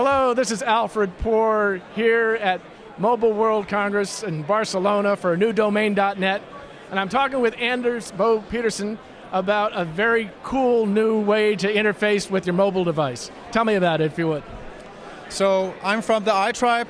Hello, this is Alfred Poor here at Mobile World Congress in Barcelona for newdomain.net, and I'm talking with Anders Bo Peterson about a very cool new way to interface with your mobile device. Tell me about it, if you would. So I'm from the iTribe.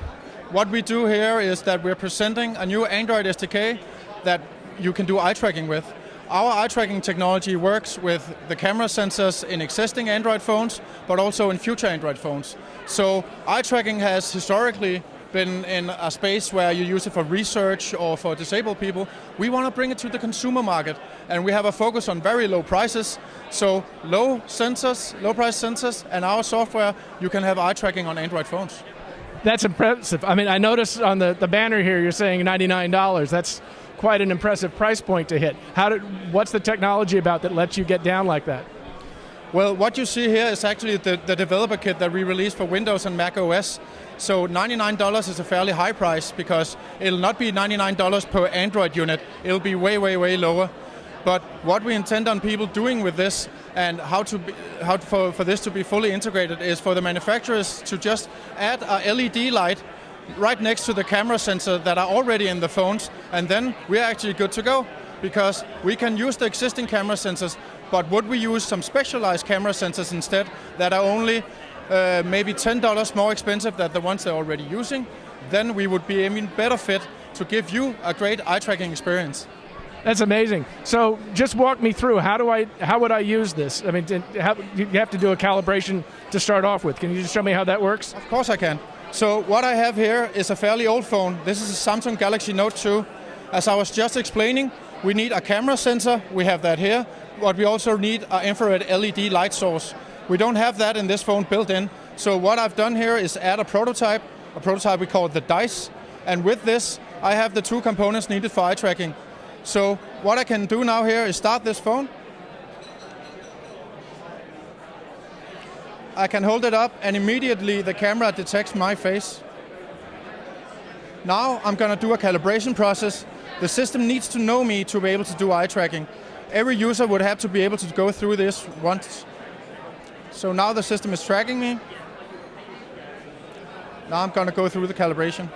What we do here is that we're presenting a new Android SDK that you can do eye tracking with. Our eye tracking technology works with the camera sensors in existing Android phones, but also in future Android phones. So eye tracking has historically been in a space where you use it for research or for disabled people. We want to bring it to the consumer market, and we have a focus on very low prices. So low price sensors, and our software, you can have eye tracking on Android phones. That's impressive. I mean, I noticed on the banner here you're saying $99. That's quite an impressive price point to hit. What's the technology about that lets you get down like that? Well, what you see here is actually the developer kit that we released for Windows and Mac OS. So $99 is a fairly high price because it'll not be $99 per Android unit. It'll be way, way, way lower. But what we intend on people doing with this and for this to be fully integrated is for the manufacturers to just add a LED light right next to the camera sensor that are already in the phones, and then we're actually good to go because we can use the existing camera sensors, but would we use some specialized camera sensors instead that are only maybe $10 more expensive than the ones they're already using, then we would be even better fit to give you a great eye tracking experience. That's amazing. So just walk me through, how would I use this? I mean, you have to do a calibration to start off with. Can you just show me how that works? Of course I can. So what I have here is a fairly old phone. This is a Samsung Galaxy Note 2. As I was just explaining, we need a camera sensor. We have that here. But we also need an infrared LED light source. We don't have that in this phone built in. So what I've done here is add a prototype we call the DICE. And with this, I have the two components needed for eye tracking. So what I can do now here is start this phone. I can hold it up and immediately the camera detects my face. Now I'm going to do a calibration process. The system needs to know me to be able to do eye tracking. Every user would have to be able to go through this once. So now the system is tracking me. Now I'm going to go through the calibration.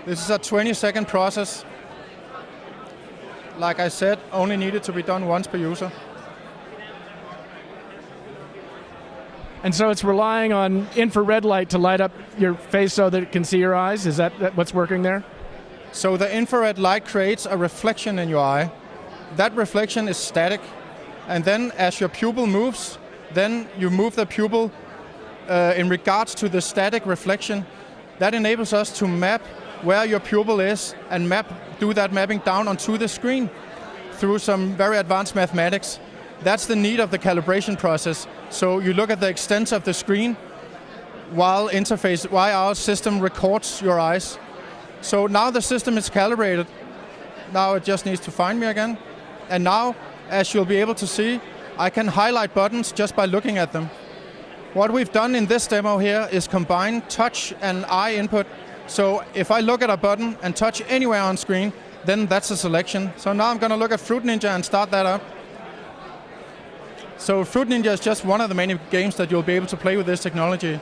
This is a 20-second process. Like I said, only needed to be done once per user. And so it's relying on infrared light to light up your face so that it can see your eyes? Is that what's working there? So the infrared light creates a reflection in your eye. That reflection is static. And then as your pupil moves, then you move the pupil in regards to the static reflection. That enables us to map where your pupil is and do that mapping down onto the screen through some very advanced mathematics. That's the need of the calibration process. So you look at the extent of the screen while our system records your eyes. So now the system is calibrated. Now it just needs to find me again. And now, as you'll be able to see, I can highlight buttons just by looking at them. What we've done in this demo here is combine touch and eye input. So if I look at a button and touch anywhere on screen, then that's a selection. So now I'm going to look at Fruit Ninja and start that up. So Fruit Ninja is just one of the many games that you'll be able to play with this technology.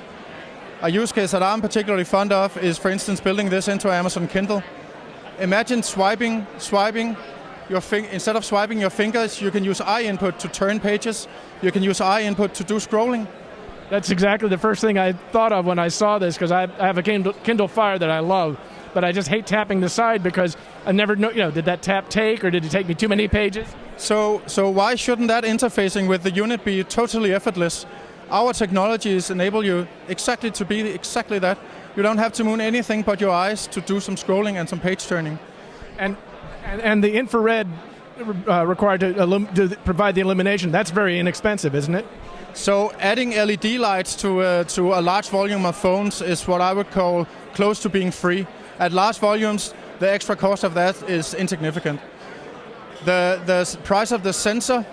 A use case that I'm particularly fond of is, for instance, building this into Amazon Kindle. Imagine swiping instead of swiping your fingers, you can use eye input to turn pages. You can use eye input to do scrolling. That's exactly the first thing I thought of when I saw this, because I have a Kindle Fire that I love, but I just hate tapping the side because I never know, did that tap take or did it take me too many pages? So why shouldn't that interfacing with the unit be totally effortless? Our technologies enable you to be exactly that. You don't have to move anything but your eyes to do some scrolling and some page turning. And the infrared required to provide the illumination, that's very inexpensive, isn't it? So adding LED lights to a large volume of phones is what I would call close to being free. At large volumes, the extra cost of that is insignificant. The price of the sensor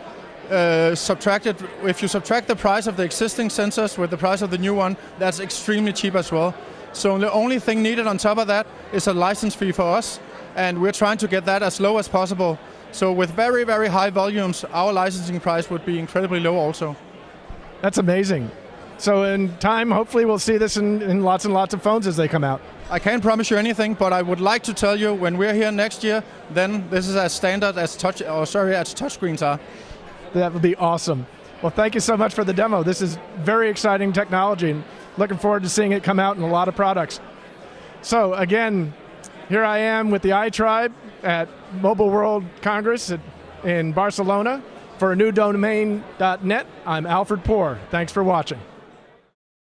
if you subtract the price of the existing sensors with the price of the new one, that's extremely cheap as well. So the only thing needed on top of that is a license fee for us, and we're trying to get that as low as possible. So with very, very high volumes, our licensing price would be incredibly low also. That's amazing. So in time, hopefully we'll see this in lots and lots of phones as they come out. I can't promise you anything, but I would like to tell you when we're here next year, then this is as standard as touchscreens are. That would be awesome. Well, thank you so much for the demo. This is very exciting technology, and looking forward to seeing it come out in a lot of products. So again, here I am with the iTribe at Mobile World Congress in Barcelona for a new domain.net. I'm Alfred Poor. Thanks for watching.